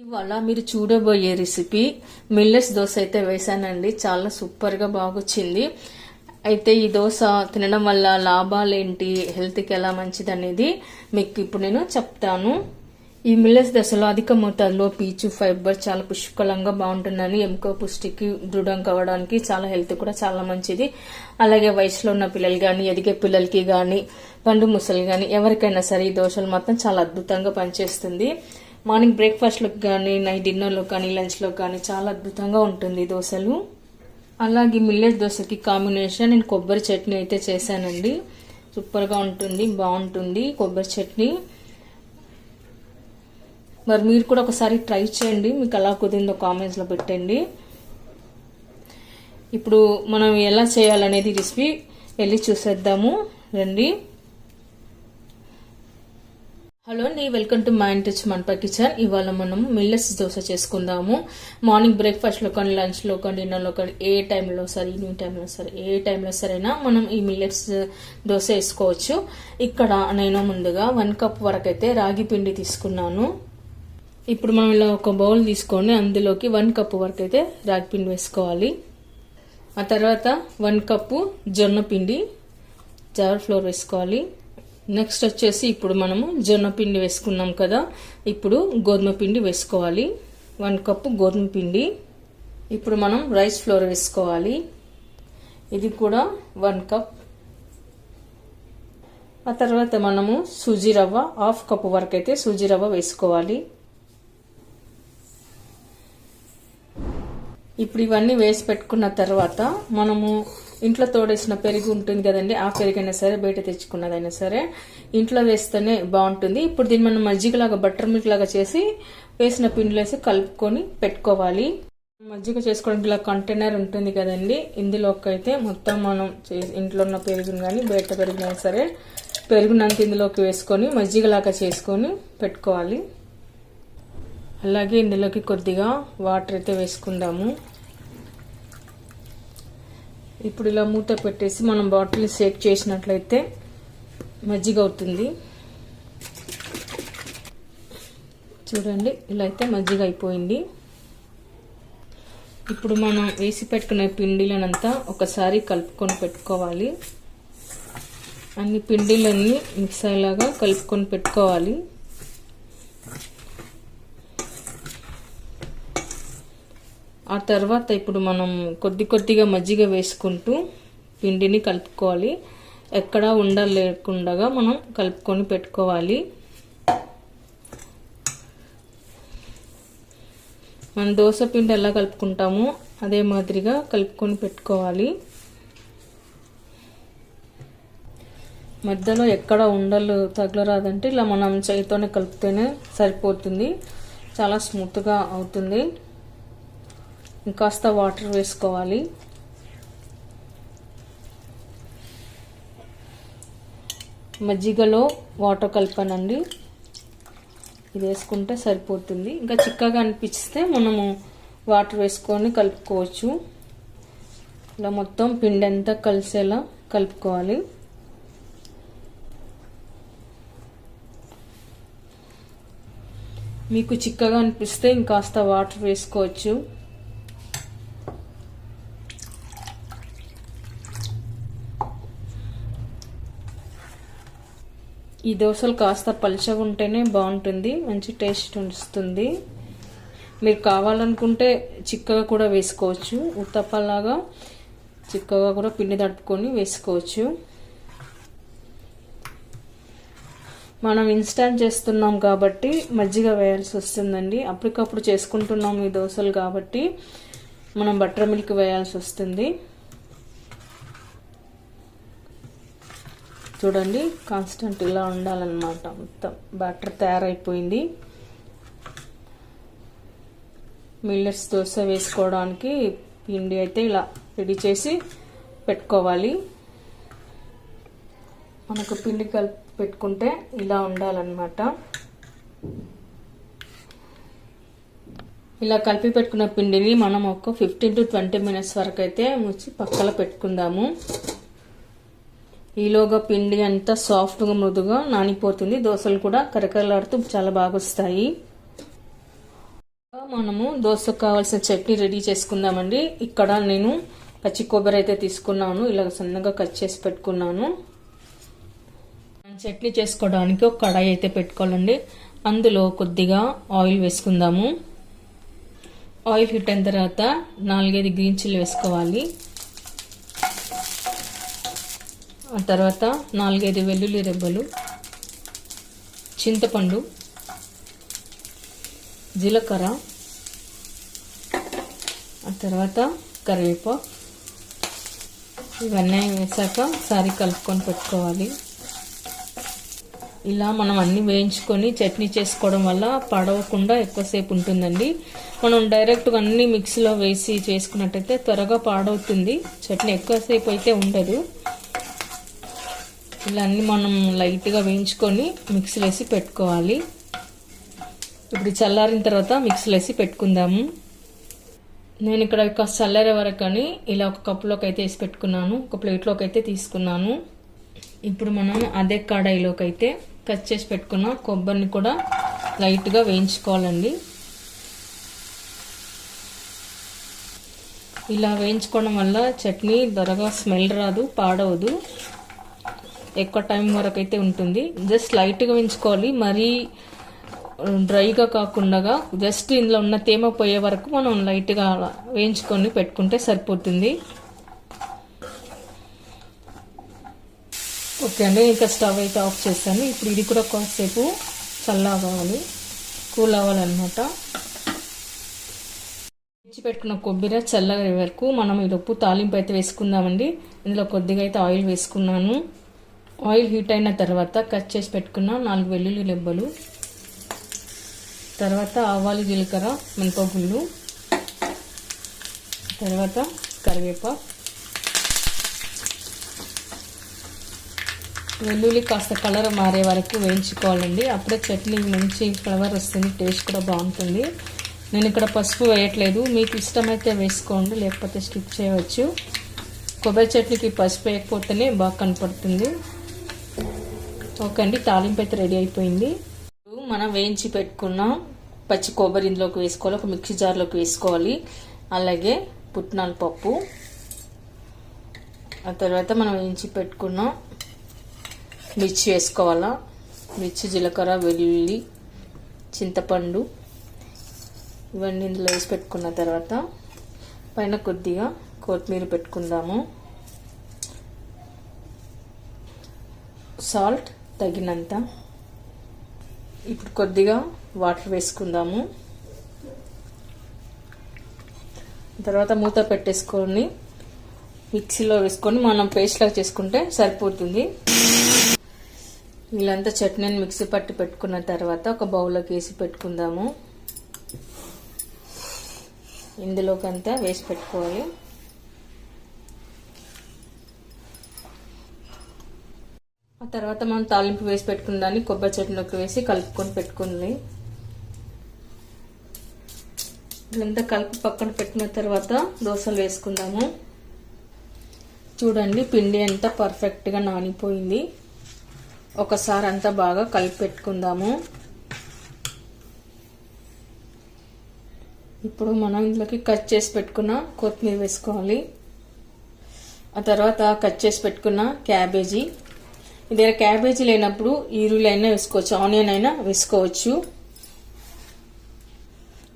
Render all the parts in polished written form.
ఇవాళ మీరు చూడబోయే రెసిపీ మిల్లెట్స్ దోశ అయితే వేసానండి. చాలా సూపర్గా బాగొచ్చింది. అయితే ఈ దోశ తినడం వల్ల లాభాలేంటి, హెల్త్కి ఎలా మంచిది అనేది మీకు ఇప్పుడు నేను చెప్తాను. ఈ మిల్లెట్స్ దోశలో అధిక మోతాదులో పీచు, ఫైబర్ చాలా పుష్కలంగా బాగుంటుందని, ఎముక పుష్టికి, దృఢం కావడానికి, చాలా హెల్త్ కూడా చాలా మంచిది. అలాగే వయసులో ఉన్న పిల్లలు కానీ, ఎదిగే పిల్లలకి కానీ, పండు ముసలి కానీ ఎవరికైనా సరే ఈ దోశలు మాత్రం చాలా అద్భుతంగా పనిచేస్తుంది. మార్నింగ్ బ్రేక్ఫాస్ట్లోకి కానీ, నైట్ డిన్నర్లో కానీ, లంచ్లో కానీ చాలా అద్భుతంగా ఉంటుంది దోశలు. అలాగే మిల్లెట్ దోశకి కాంబినేషన్ నేను కొబ్బరి చట్నీ అయితే చేశానండి. సూపర్గా ఉంటుంది, బాగుంటుంది కొబ్బరి చట్నీ. మరి మీరు కూడా ఒకసారి ట్రై చేయండి, మీకు ఎలా కుదిరిందో కామెంట్స్లో పెట్టండి. ఇప్పుడు మనం ఎలా చేయాలనేది రెసిపీ వెళ్ళి చూసేద్దాము రండి. హలో అండి, వెల్కమ్ టు మై టచ్ మన్పా కిచెన్. ఇవాళ మనం మిల్లెట్స్ దోశ చేసుకుందాము. మార్నింగ్ బ్రేక్ఫాస్ట్లో కానీ, లంచ్లో కానీ, డిన్నర్లో కానీ, ఏ టైంలో సరే, ఈవినింగ్ టైంలో సరే, ఏ టైంలో సరైనా మనం ఈ మిల్లెట్స్ దోశ వేసుకోవచ్చు. ఇక్కడ నేను ముందుగా 1 కప్ వరకు అయితే రాగి పిండి తీసుకున్నాను. ఇప్పుడు మనం ఇలా ఒక బౌల్ తీసుకొని అందులోకి 1 కప్ వరకు అయితే రాగి పిండి వేసుకోవాలి. ఆ తర్వాత 1 కప్పు జొన్న పిండి, జావర్ ఫ్లోర్ వేసుకోవాలి. నెక్స్ట్ వచ్చేసి ఇప్పుడు మనము జొన్న పిండి వేసుకున్నాం కదా, ఇప్పుడు గోధుమ పిండి వేసుకోవాలి. 1 కప్పు గోధుమ పిండి. ఇప్పుడు మనం రైస్ ఫ్లోర్ వేసుకోవాలి, ఇది కూడా 1 కప్. ఆ తర్వాత మనము సూజీ రవ్వ 1/2 కప్పు వరకు అయితే సూజీ రవ్వ వేసుకోవాలి. ఇప్పుడు ఇవన్నీ వేసి పెట్టుకున్న తర్వాత మనము ఇంట్లో తోడేసిన పెరుగు ఉంటుంది కదండి, ఆ పెరుగైనా సరే, బయట తెచ్చుకున్నదైనా సరే ఇంట్లో వేస్తేనే బాగుంటుంది. ఇప్పుడు దీన్ని మనం మజ్జిగలాగా, బటర్ మిల్క్ లాగా చేసి వేసిన పిండిలో వేసి కలుపుకొని పెట్టుకోవాలి. మజ్జిగ చేసుకోవడానికి ఇలా కంటైనర్ ఉంటుంది కదండి, ఇందులోకి అయితే మొత్తం మనం ఇంట్లో ఉన్న పెరుగును కానీ, బయట పెరుగునైనా సరే పెరుగునంత ఇందులోకి వేసుకొని మజ్జిగలాగా చేసుకొని పెట్టుకోవాలి. అలాగే ఇందులోకి కొద్దిగా వాటర్ అయితే వేసుకుందాము. ఇప్పుడు ఇలా మూత పెట్టేసి మనం బాటిల్ షేక్ చేసినట్లయితే మజ్జిగ అవుతుంది. చూడండి, ఇలా అయితే మజ్జిగ అయిపోయింది. ఇప్పుడు మనం వేసి పెట్టుకునే పిండిలనంతా ఒకసారి కలుపుకొని పెట్టుకోవాలి. అన్ని పిండిలన్నీ మిక్స్ అయ్యేలాగా కలుపుకొని పెట్టుకోవాలి. ఆ తర్వాత ఇప్పుడు మనం కొద్దిగా మజ్జిగ వేసుకుంటూ పిండిని కలుపుకోవాలి. ఎక్కడా ఉండలు లేకుండా మనం కలుపుకొని పెట్టుకోవాలి. మనం దోశ పిండి ఎలా కలుపుకుంటామో అదే మాదిరిగా కలుపుకొని పెట్టుకోవాలి. మధ్యలో ఎక్కడ ఉండలు తగలరాదంటే ఇలా మనం చేతితోనే కలిపితేనే సరిపోతుంది, చాలా స్మూత్గా అవుతుంది. ఇంకాస్త వాటర్ వేసుకోవాలి. మజ్జిగలో వాటర్ కలిపానండి, ఇది వేసుకుంటే సరిపోతుంది. ఇంకా చిక్కగా అనిపిస్తే మనము వాటర్ వేసుకొని కలుపుకోవచ్చు. ఇలా మొత్తం పిండి అంతా కలిసేలా కలుపుకోవాలి. మీకు చిక్కగా అనిపిస్తే ఇంకాస్త వాటర్ వేసుకోవచ్చు. ఈ దోశలు కాస్త పలుచగా ఉంటేనే బాగుంటుంది, మంచి టేస్ట్ వస్తుంది. మీరు కావాలనుకుంటే చిక్కగా కూడా వేసుకోవచ్చు, ఉత్తప్పలాగా చిక్కగా కూడా పిండి తడుపుకొని వేసుకోవచ్చు. మనం ఇన్స్టాంట్ చేస్తున్నాం కాబట్టి మజ్జిగ వేయాల్సి వస్తుందండి. అప్పటికప్పుడు చేసుకుంటున్నాం ఈ దోశలు కాబట్టి మనం బటర్ మిల్క్ వేయాల్సి వస్తుంది. చూడండి, కాన్స్టెంట్ ఇలా ఉండాలన్నమాట. మొత్తం బ్యాటర్ తయారైపోయింది. మిల్లెట్స్ దోశ వేసుకోవడానికి పిండి అయితే ఇలా రెడీ చేసి పెట్టుకోవాలి. మనకు పిండి కలిపి పెట్టుకుంటే ఇలా ఉండాలన్నమాట. ఇలా కలిపి పెట్టుకున్న పిండిని మనం ఒక 15 to 20 minutes వరకు అయితే ముచ్చి పక్కన పెట్టుకుందాము. ఈలోగా పిండి అంతా సాఫ్ట్గా, మృదుగా నానిపోతుంది. దోశలు కూడా కరకరలాడుతూ చాలా బాగా వస్తాయి. మనము దోశకు కావాల్సిన చట్నీ రెడీ చేసుకుందామండి. ఇక్కడ నేను పచ్చి కొబ్బరి అయితే తీసుకున్నాను, ఇలా సన్నగా కట్ చేసి పెట్టుకున్నాను. చట్నీ చేసుకోవడానికి ఒక కడాయి అయితే పెట్టుకోవాలండి. అందులో కొద్దిగా ఆయిల్ వేసుకుందాము. ఆయిల్ హీట్ అయిన తర్వాత 4-5 గ్రీన్ చిల్లీ వేసుకోవాలి. ఆ తర్వాత 4-5 వెల్లుల్లి రెబ్బలు, చింతపండు, జీలకర్ర, ఆ తర్వాత కరివేపాకు ఇవన్నీ వేసాక ఒకసారి కలుపుకొని పెట్టుకోవాలి. ఇలా మనం అన్ని వేయించుకొని చట్నీ చేసుకోవడం వల్ల పడవకుండా ఎక్కువసేపు ఉంటుందండి. మనం డైరెక్ట్గా అన్ని మిక్సీలో వేసి చేసుకున్నట్టయితే త్వరగా పాడవుతుంది, చట్నీ ఎక్కువసేపు అయితే ఉండదు. ఇలా అన్ని మనం లైట్గా వేయించుకొని మిక్సీలో వేసి పెట్టుకోవాలి. ఇప్పుడు చల్లారిన తర్వాత మిక్సీలో వేసి పెట్టుకుందాము. నేను ఇక్కడ చల్లారే వరకు అని ఇలా ఒక కప్పులోకి అయితే వేసి పెట్టుకున్నాను, ఒక ప్లేట్లోకి అయితే తీసుకున్నాను. ఇప్పుడు మనం అదే కడాయిలోకి అయితే కట్ చేసి పెట్టుకున్న కొబ్బరిని కూడా లైట్గా వేయించుకోవాలండి. ఇలా వేయించుకోవడం వల్ల చట్నీ త్వరగా స్మెల్ రాదు, పాడవదు, ఎక్కువ టైం వరకు అయితే ఉంటుంది. జస్ట్ లైట్గా వేయించుకోవాలి, మరీ డ్రైగా కాకుండా జస్ట్ ఇందులో ఉన్న తేమ పోయే వరకు మనం లైట్గా వేయించుకొని పెట్టుకుంటే సరిపోతుంది. ఓకే అండి, ఇంకా స్టవ్ అయితే ఆఫ్ చేస్తాను. ఇప్పుడు ఇది కూడా కాసేపు చల్లవాలి, కూల్ అవ్వాలన్నమాట. తెచ్చి పెట్టుకున్న కొబ్బరి చల్లగా వరకు మనం ఈలోపు తాలింపు అయితే వేసుకుందామండి. ఇందులో కొద్దిగా అయితే ఆయిల్ వేసుకున్నాను. ఆయిల్ హీట్ అయిన తర్వాత కట్ చేసి పెట్టుకున్న 4 వెల్లుల్లి రెబ్బలు, తర్వాత ఆవాలు, జీలకర్ర, మినపగుళ్ళు, తర్వాత కరివేపాకు. వెల్లుల్లి కాస్త కలర్ మారే వరకు వేయించుకోవాలండి, అప్పుడే చట్నీ మంచి ఫ్లేవర్ వస్తుంది, టేస్ట్ కూడా బాగుంటుంది. నేను ఇక్కడ పసుపు వేయట్లేదు, మీకు ఇష్టమైతే వేసుకోండి, లేకపోతే స్కిప్ చేయవచ్చు. కొబ్బరి చట్నీకి పసుపు వేయకపోతేనే బాగా కనపడుతుంది. ఓకే అండి, తాలింపు అయితే రెడీ అయిపోయింది. మనం వేయించి పెట్టుకున్న పచ్చి కొబ్బరి ఇందులోకి వేసుకోవాలి, ఒక మిక్సీ జార్లోకి వేసుకోవాలి. అలాగే పుట్నాల పప్పు, ఆ తర్వాత మనం వేయించి పెట్టుకున్న మిర్చి వేసుకోవాలా. మిర్చి, జీలకర్ర, వెల్లుల్లి, చింతపండు ఇవన్నీ ఇందులో వేసి పెట్టుకున్న తర్వాత పైన కొద్దిగా కొత్తిమీర పెట్టుకుందాము. సాల్ట్ తగినంత. ఇప్పుడు కొద్దిగా వాటర్ వేసుకుందాము. తర్వాత మూత పెట్టేసుకొని మిక్సీలో వేసుకొని మనం పేస్ట్ లాగా చేసుకుంటే సరిపోతుంది. వీళ్ళంతా చట్నీని మిక్సీ పట్టి పెట్టుకున్న తర్వాత ఒక బౌల్లోకి వేసి పెట్టుకుందాము. ఇందులోకి అంతా వేసి పెట్టుకోవాలి. ఆ తర్వాత మనం తాలింపు వేసి పెట్టుకున్న దాన్ని కొబ్బరి చట్నీలోకి వేసి కలుపుకొని పెట్టుకుంది. ఇదంతా కలిపి పక్కన పెట్టిన తర్వాత దోశలు వేసుకుందాము. చూడండి, పిండి అంతా పర్ఫెక్ట్గా నానిపోయింది. ఒకసారి అంతా బాగా కలిపి పెట్టుకుందాము. ఇప్పుడు మనం ఇందులోకి కట్ చేసి పెట్టుకున్న కొత్తిమీర వేసుకోవాలి. ఆ తర్వాత కట్ చేసి పెట్టుకున్న క్యాబేజీ, ఇదే క్యాబేజీ లేనప్పుడు ఈరులు అయినా వేసుకోవచ్చు, ఆనియన్ అయినా వేసుకోవచ్చు.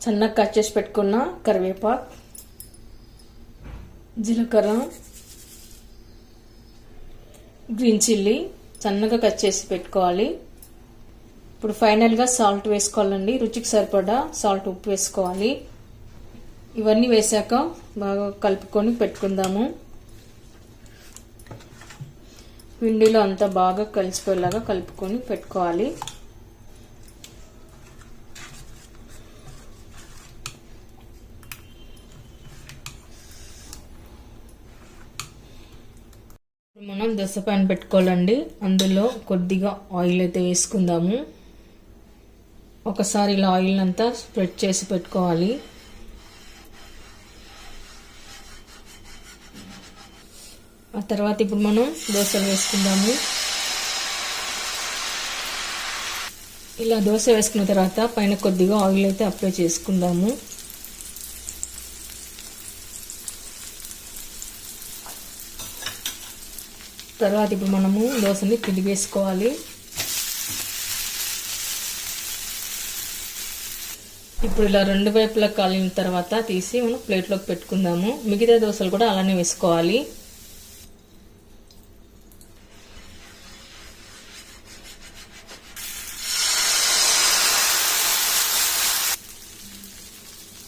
సన్నగా కట్ చేసి పెట్టుకున్న కరివేపాకు, జీలకర్ర, గ్రీన్ చిల్లీ సన్నగా కట్ చేసి పెట్టుకోవాలి. ఇప్పుడు ఫైనల్గా సాల్ట్ వేసుకోవాలండి, రుచికి సరిపడా సాల్ట్, ఉప్పు వేసుకోవాలి. ఇవన్నీ వేసాక బాగా కలుపుకొని పెట్టుకుందాము. పిండిలో అంతా బాగా కలిసిపోయేలాగా కలుపుకొని పెట్టుకోవాలి. మనం దోశ ప్యాన్ పెట్టుకోవాలండి. అందులో కొద్దిగా ఆయిల్ అయితే వేసుకుందాము. ఒకసారి ఇలా ఆయిల్ అంతా స్ప్రెడ్ చేసి పెట్టుకోవాలి. ఆ తర్వాత ఇప్పుడు మనం దోశలు వేసుకుందాము. ఇలా దోశ వేసుకున్న తర్వాత పైన కొద్దిగా ఆయిల్ అయితే అప్లై చేసుకుందాము. తర్వాత ఇప్పుడు మనము దోశని తిరిగేసుకోవాలి. ఇప్పుడు ఇలా రెండు వైపులా కాలిన తర్వాత తీసి మనం ప్లేట్లోకి పెట్టుకుందాము. మిగతా దోశలు కూడా అలానే వేసుకోవాలి.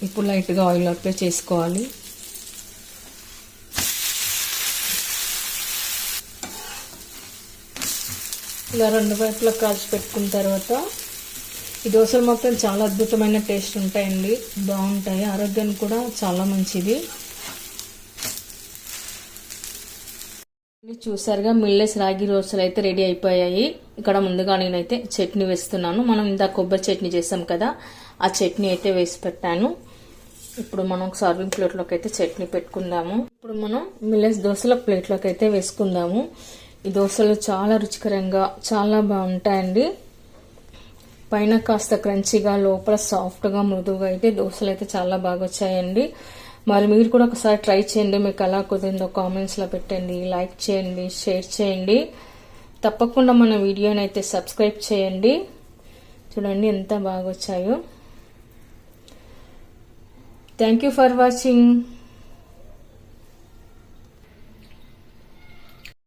ఇప్పుడు లైట్గా ఆయిల్ అప్లై చేసుకోవాలి. ఇలా రెండు వైపులా కాల్చి పెట్టుకున్న తర్వాత ఈ దోశలు మాత్రం చాలా అద్భుతమైన టేస్ట్ ఉంటాయండి, బాగుంటాయి, ఆరోగ్యానికి కూడా చాలా మంచిది. చూసారుగా మిల్లెట్స్ రాగి దోశలు అయితే రెడీ అయిపోయాయి. ఇక్కడ ముందుగా నేనైతే చట్నీ వేస్తున్నాను. మనం ఇందాక కొబ్బరి చట్నీ చేసాం కదా, ఆ చట్నీ అయితే వేసి పెట్టాను. ఇప్పుడు మనం సర్వింగ్ ప్లేట్లోకి అయితే చట్నీ పెట్టుకుందాము. ఇప్పుడు మనం మిల్లెట్స్ దోశల ప్లేట్లోకి అయితే వేసుకుందాము. ఈ దోశలు చాలా రుచికరంగా చాలా బాగుంటాయండి. పైన కాస్త క్రంచీగా, లోపల సాఫ్ట్గా, మృదువుగా అయితే దోశలు అయితే చాలా బాగా వచ్చాయండి. మరి మీరు కూడా ఒకసారి ట్రై చేయండి. మీకు ఎలా కుదిరిందో కామెంట్స్లో పెట్టండి, లైక్ చేయండి, షేర్ చేయండి. తప్పకుండా మన వీడియోని అయితే సబ్స్క్రైబ్ చేయండి. చూడండి ఎంత బాగా వచ్చాయో. Thank you for watching.